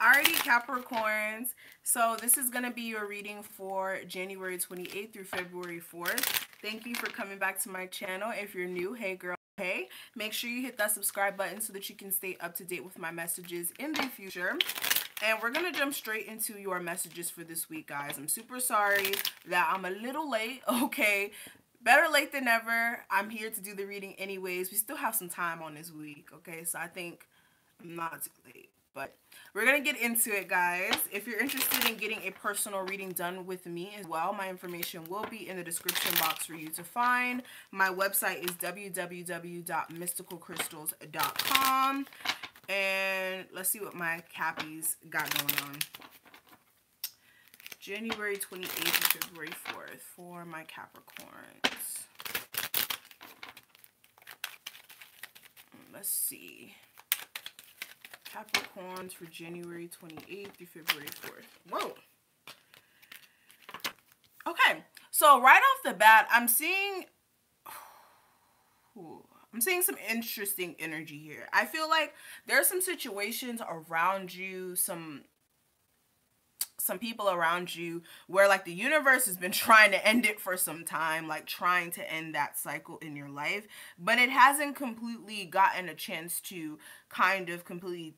Alrighty, Capricorns. So this is going to be your reading for January 28th through February 4th. Thank you for coming back to my channel. If you're new, hey girl, hey. Make sure you hit that subscribe button so that you can stay up to date with my messages in the future. And we're going to jump straight into your messages for this week, guys. I'm super sorry that I'm a little late, okay? Better late than never. I'm here to do the reading anyways. We still have some time on this week, okay? So I think I'm not too late. But we're going to get into it, guys. If you're interested in getting a personal reading done with me as well, my information will be in the description box for you to find. My website is www.mysticalcrystals.com. And let's see what my Cappies got going on. January 28th to February 4th for my Capricorns. Let's see. Capricorns for January 28th through February 4th. Whoa. Okay, so right off the bat, I'm seeing some interesting energy here. I feel like there's some situations around you, some people around you where like the universe has been trying to end it for some time, like trying to end that cycle in your life, but it hasn't completely gotten a chance to kind of completely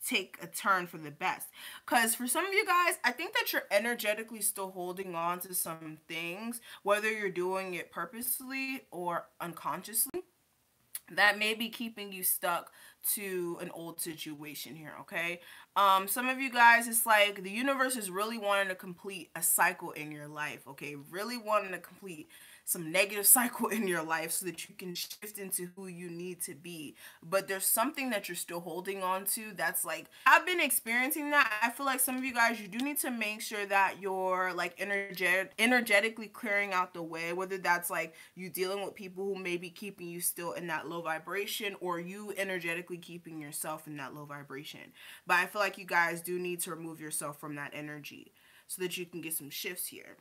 take a turn for the best. Because for some of you guys, I think that you're energetically still holding on to some things, whether you're doing it purposely or unconsciously, that may be keeping you stuck to an old situation here, okay? Some of you guys, it's like the universe is really wanting to complete a cycle in your life, okay? Really wanting to complete some negative cycle in your life so that you can shift into who you need to be. But there's something that you're still holding on to that's like, I've been experiencing that. I feel like some of you guys, you do need to make sure that you're like energetically clearing out the way, whether that's like you dealing with people who may be keeping you still in that low vibration, or you energetically keeping yourself in that low vibration. But I feel like you guys do need to remove yourself from that energy so that you can get some shifts here.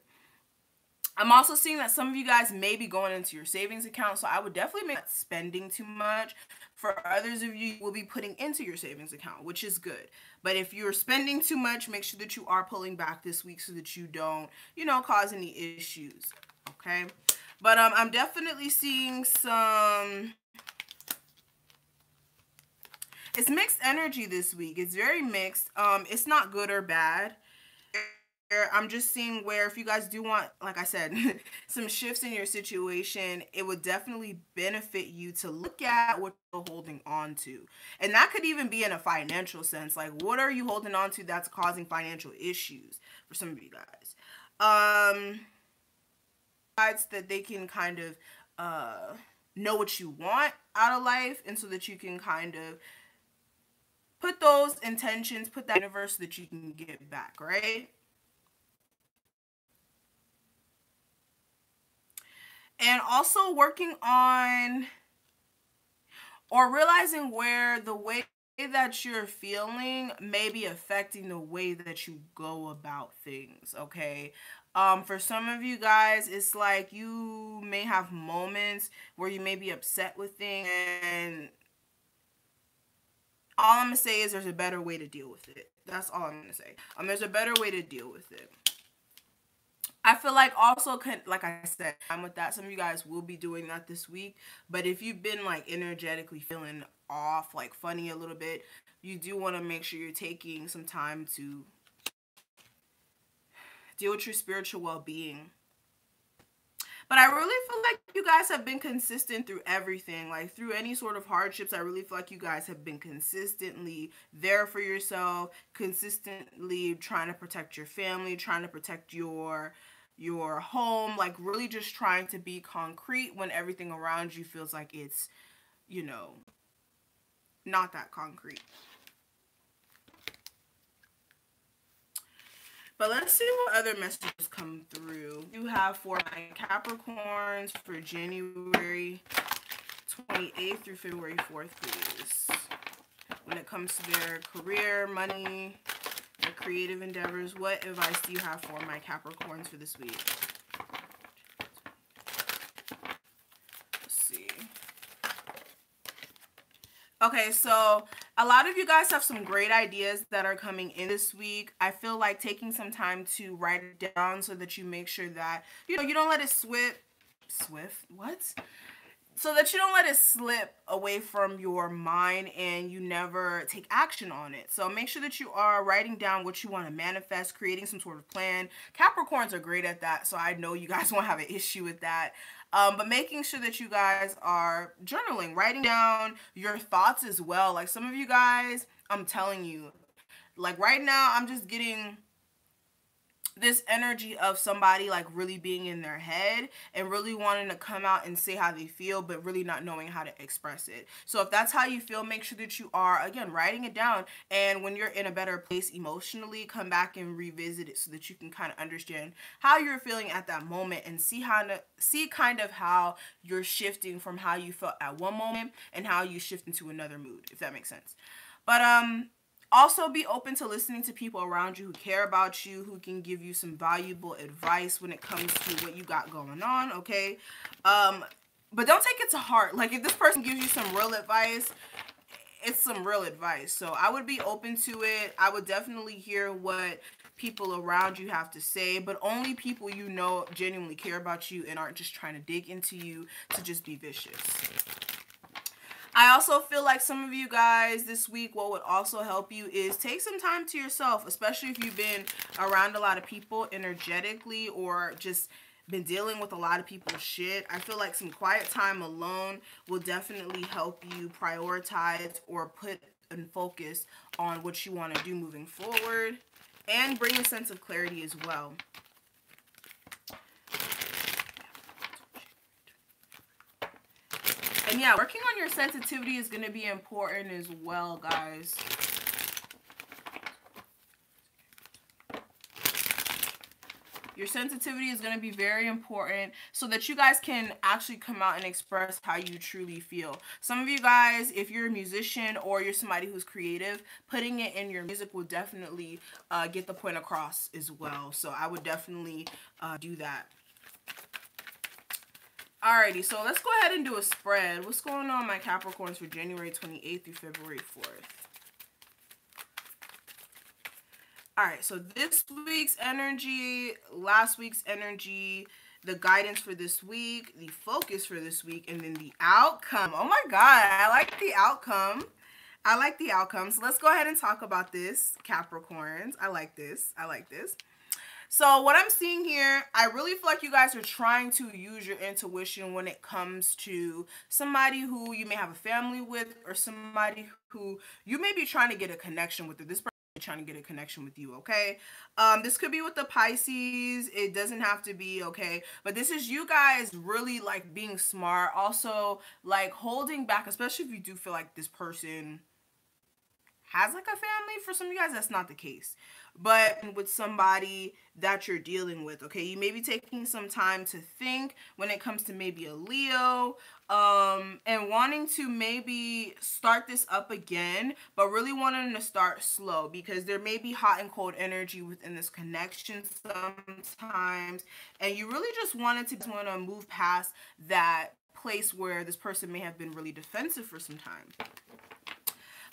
I'm also seeing that some of you guys may be going into your savings account, so I would definitely make spending too much. For others of you, will be putting into your savings account, which is good. But if you're spending too much, make sure that you are pulling back this week so that you don't, you know, cause any issues, okay? But I'm definitely seeing some... It's mixed energy this week. It's very mixed. It's not good or bad. I'm just seeing where if you guys do want, like I said, some shifts in your situation, it would definitely benefit you to look at what you're holding on to. And that could even be in a financial sense. Like, what are you holding on to that's causing financial issues for some of you guys? That they can kind of know what you want out of life, and so that you can kind of put those intentions, put that universe so that you can get back, right? And also working on or realizing where the way that you're feeling may be affecting the way that you go about things, okay? For some of you guys, it's like you may have moments where you may be upset with things, and all I'm going to say is there's a better way to deal with it. That's all I'm going to say. There's a better way to deal with it. I feel like also, like I said, I'm with that. Some of you guys will be doing that this week. But if you've been like energetically feeling off, like funny a little bit, you do want to make sure you're taking some time to deal with your spiritual well-being. But I really feel like you guys have been consistent through everything. Like through any sort of hardships, I really feel like you guys have been consistently there for yourself, consistently trying to protect your family, trying to protect your home, like really just trying to be concrete when everything around you feels like it's, you know, not that concrete. But let's see what other messages come through. You have for my Capricorns for January 28th through February 4th, please. When it comes to their career, money, their creative endeavors, what advice do you have for my Capricorns for this week? Let's see. Okay, so A lot of you guys have some great ideas that are coming in this week. I feel like taking some time to write it down so that you make sure that, you don't let it what? So that you don't let it slip away from your mind and you never take action on it. So make sure that you are writing down what you want to manifest, creating some sort of plan. Capricorns are great at that, so I know you guys won't have an issue with that. But making sure that you guys are journaling, writing down your thoughts as well. Like some of you guys, I'm telling you, like right now, I'm just getting this energy of somebody like really being in their head and really wanting to come out and say how they feel, but really not knowing how to express it. So if that's how you feel, make sure that you are, again, writing it down. And when you're in a better place emotionally, come back and revisit it so that you can kind of understand how you're feeling at that moment and see kind of how you're shifting from how you felt at one moment and how you shift into another mood, if that makes sense. But also be open to listening to people around you who care about you, who can give you some valuable advice when it comes to what you got going on, okay? But don't take it to heart. Like if this person gives you some real advice, it's some real advice. So I would be open to it. I would definitely hear what people around you have to say, but only people you know genuinely care about you and aren't just trying to dig into you to just be vicious. I also feel like some of you guys this week, what would also help you is take some time to yourself, especially if you've been around a lot of people energetically or just been dealing with a lot of people's shit. I feel like some quiet time alone will definitely help you prioritize or put and focus on what you want to do moving forward and bring a sense of clarity as well. And yeah, working on your sensitivity is going to be important as well, guys. Your sensitivity is going to be very important so that you guys can actually come out and express how you truly feel. Some of you guys, if you're a musician or you're somebody who's creative, putting it in your music will definitely get the point across as well. So I would definitely do that. Alrighty, so let's go ahead and do a spread. What's going on, my Capricorns, for January 28th through February 4th? Alright, so this week's energy, last week's energy, the guidance for this week, the focus for this week, and then the outcome. Oh my god, I like the outcome. I like the outcome. So let's go ahead and talk about this, Capricorns. I like this. I like this. So what I'm seeing here, I really feel like you guys are trying to use your intuition when it comes to somebody who you may have a family with or somebody who you may be trying to get a connection with. This person is trying to get a connection with you, okay? This could be with the Pisces. It doesn't have to be, okay? But this is you guys really like being smart. Also like holding back, especially if you do feel like this person has like a family. For some of you guys, that's not the case. But with somebody that you're dealing with, okay, you may be taking some time to think when it comes to maybe a Leo, and wanting to maybe start this up again, but really wanting to start slow because there may be hot and cold energy within this connection sometimes, and you really just want to move past that place where this person may have been really defensive for some time.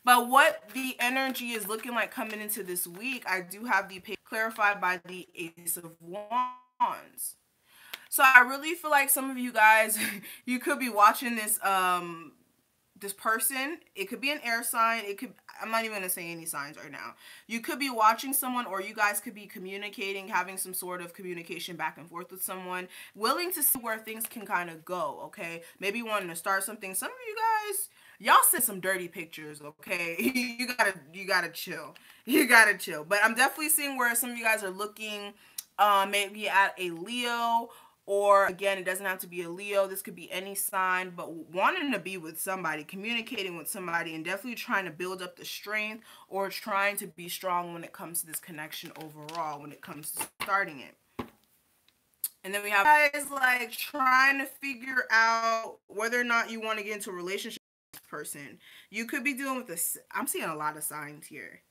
But what the energy is looking like coming into this week, I do have the page clarified by the Ace of Wands. So I really feel like some of you guys, you could be watching this this person. It could be an air sign. It could, I'm not even going to say any signs right now. You could be watching someone, or you guys could be communicating, having some sort of communication back and forth with someone, willing to see where things can kind of go, okay? Maybe wanting to start something. Some of you guys, y'all sent some dirty pictures, okay? you gotta chill. You gotta chill. But I'm definitely seeing where some of you guys are looking maybe at a Leo, or again, it doesn't have to be a Leo. This could be any sign, but wanting to be with somebody, communicating with somebody, and definitely trying to build up the strength or trying to be strong when it comes to this connection overall, when it comes to starting it. And then we have guys like trying to figure out whether or not you want to get into a relationship with this person. You could be dealing with this. I'm seeing a lot of signs here.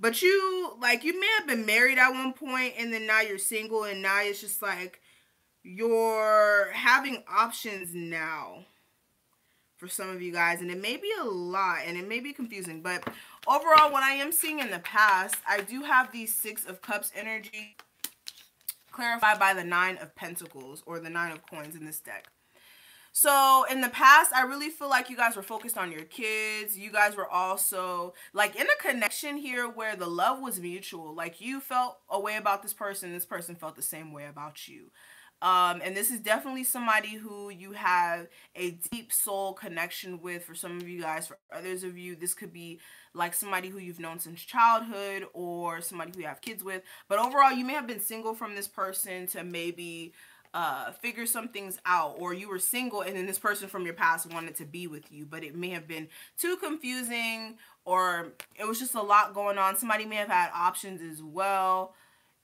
But you may have been married at one point and then now you're single, and now it's just like you're having options now for some of you guys, and it may be a lot and it may be confusing, but overall, what I am seeing in the past, I do have the Six of Cups energy clarified by the Nine of Pentacles, or the Nine of Coins in this deck. So in the past, I really feel like you guys were focused on your kids. You guys were also like in a connection here where the love was mutual. Like you felt a way about this person felt the same way about you. And this is definitely somebody who you have a deep soul connection with. For some of you guys, for others of you, this could be like somebody who you've known since childhood, or somebody who you have kids with. But overall, you may have been single from this person to maybe figure some things out, or you were single and then this person from your past wanted to be with you, but it may have been too confusing, or it was just a lot going on. Somebody may have had options as well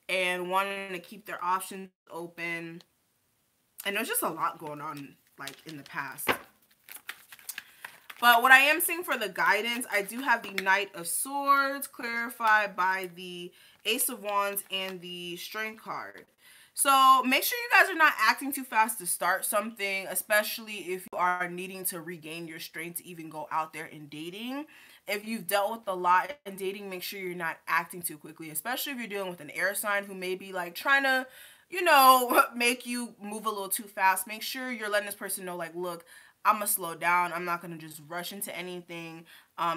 and wanting to keep their options open, and there's just a lot going on like in the past. But what I am seeing for the guidance, I do have the Knight of Swords clarified by the Ace of Wands and the Strength card. So make sure you guys are not acting too fast to start something, especially if you are needing to regain your strength to even go out there and dating. If you've dealt with a lot in dating, make sure you're not acting too quickly, especially if you're dealing with an air sign who may be like trying to, you know, make you move a little too fast. Make sure you're letting this person know, like, look, I'm gonna slow down. I'm not gonna just rush into anything.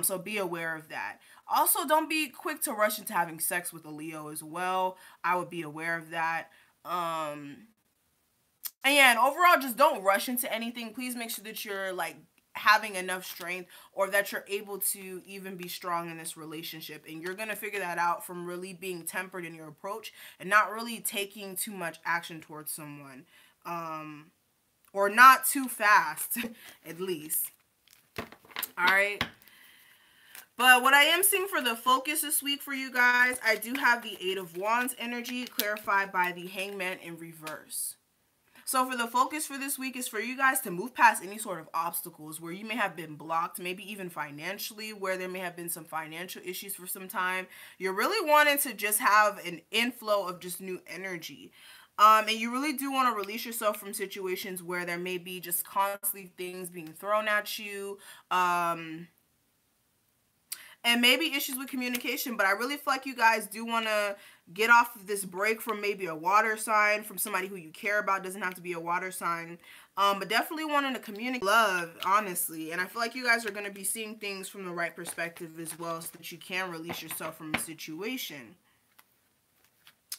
So be aware of that. Also, don't be quick to rush into having sex with a Leo as well. I would be aware of that. And yeah, and overall, just don't rush into anything. Please make sure that you're like having enough strength, or that you're able to even be strong in this relationship. And you're gonna figure that out from really being tempered in your approach and not really taking too much action towards someone, or not too fast at least. All right. But what I am seeing for the focus this week for you guys, I do have the Eight of Wands energy clarified by the Hangman in reverse. So for the focus for this week is for you guys to move past any sort of obstacles where you may have been blocked, maybe even financially, where there may have been some financial issues for some time. You're really wanting to just have an inflow of just new energy. And you really do want to release yourself from situations where there may be just constantly things being thrown at you. And maybe issues with communication, but I really feel like you guys do want to get off of this break from maybe a water sign, from somebody who you care about. Doesn't have to be a water sign, but definitely wanting to communicate love, honestly. And I feel like you guys are going to be seeing things from the right perspective as well, so that you can release yourself from a situation.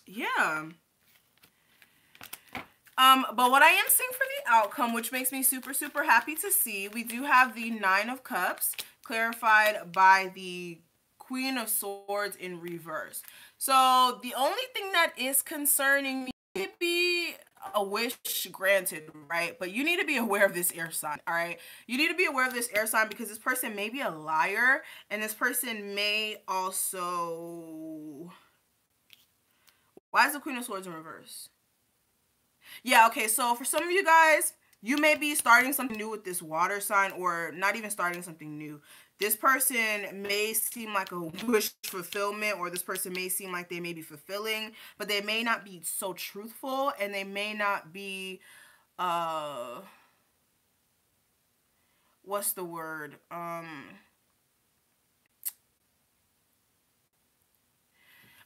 Yeah. But what I am seeing for the outcome, which makes me super, super happy to see, we do have the Nine of Cups clarified by the Queen of Swords in reverse. So the only thing that is concerning me may be a wish granted, right? But you need to be aware of this air sign, all right? You need to be aware of this air sign, because this person may be a liar, and this person may also... Why is the Queen of Swords in reverse? Yeah, okay, so for some of you guys, you may be starting something new with this water sign, or not even starting something new. This person may seem like a wish fulfillment, or this person may seem like they may be fulfilling, but they may not be so truthful, and they may not be, what's the word?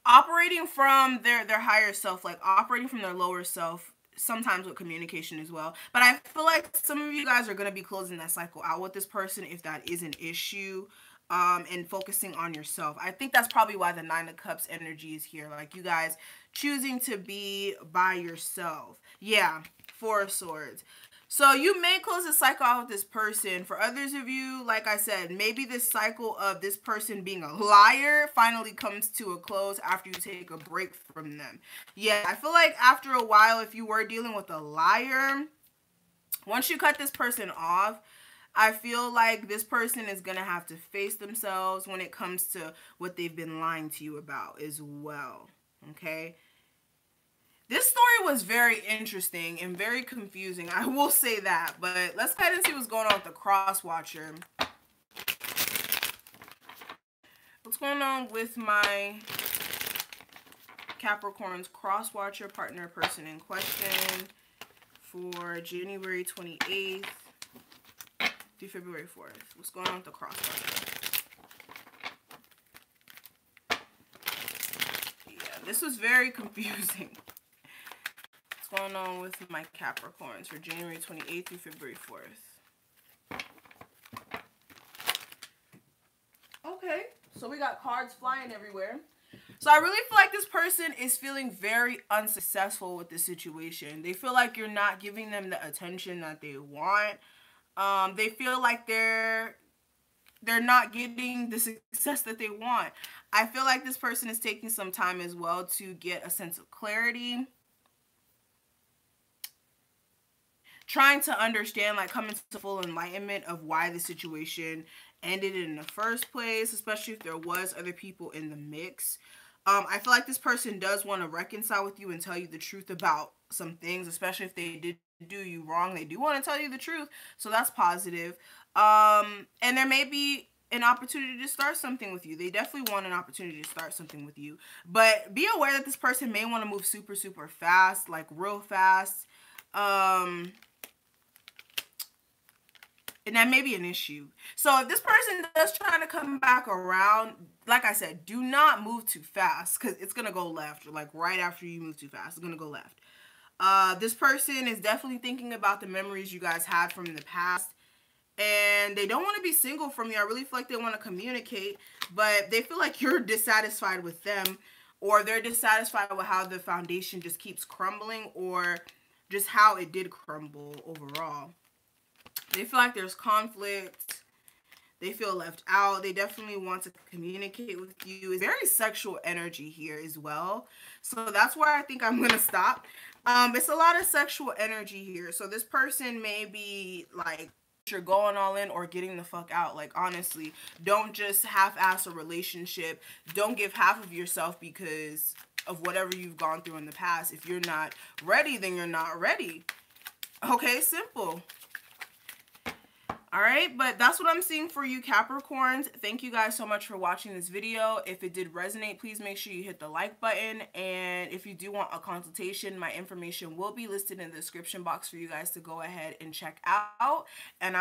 Operating from their higher self, like operating from their lower self, sometimes with communication as well. But I feel like some of you guys are going to be closing that cycle out with this person if that is an issue, and focusing on yourself. I think that's probably why the Nine of Cups energy is here, like you guys choosing to be by yourself. Yeah, Four of Swords. So you may close the cycle out with this person. For others of you, like I said, maybe this cycle of this person being a liar finally comes to a close after you take a break from them. Yeah, I feel like after a while, if you were dealing with a liar, once you cut this person off, I feel like this person is going to have to face themselves when it comes to what they've been lying to you about as well. Okay? This story was very interesting and very confusing, I will say that. But let's go ahead and see what's going on with the cross watcher. What's going on with my Capricorn's cross watcher partner person in question for January 28th through February 4th. What's going on with the crossbar? Yeah, this was very confusing. What's going on with my Capricorns for January 28th through February 4th? Okay, so we got cards flying everywhere. So I really feel like this person is feeling very unsuccessful with the situation. They feel like you're not giving them the attention that they want. They feel like they're not getting the success that they want. I feel like this person is taking some time as well to get a sense of clarity. Trying to understand, like coming to full enlightenment of why the situation ended in the first place, especially if there was other people in the mix. I feel like this person does want to reconcile with you and tell you the truth about some things, especially if they did do you wrong. They do want to tell you the truth, so that's positive. And there may be an opportunity to start something with you. They definitely want an opportunity to start something with you, but be aware that this person may want to move super, super fast, like real fast. And that may be an issue. So if this person does try to come back around, like I said, do not move too fast, because it's going to go left. Like right after you move too fast, it's going to go left. This person is definitely thinking about the memories you guys had from the past. And they don't want to be single from you. I really feel like they want to communicate, but they feel like you're dissatisfied with them, or they're dissatisfied with how the foundation just keeps crumbling, or just how it did crumble overall. They feel like there's conflict. They feel left out. They definitely want to communicate with you. It's very sexual energy here as well. So that's where I think I'm going to stop. It's a lot of sexual energy here. So this person may be like, you're going all in or getting the fuck out. Like, honestly, don't just half-ass a relationship. Don't give half of yourself because of whatever you've gone through in the past. If you're not ready, then you're not ready. Okay, simple. All right, but that's what I'm seeing for you, Capricorns. Thank you guys so much for watching this video. If it did resonate, please make sure you hit the like button. And if you do want a consultation, my information will be listed in the description box for you guys to go ahead and check out. And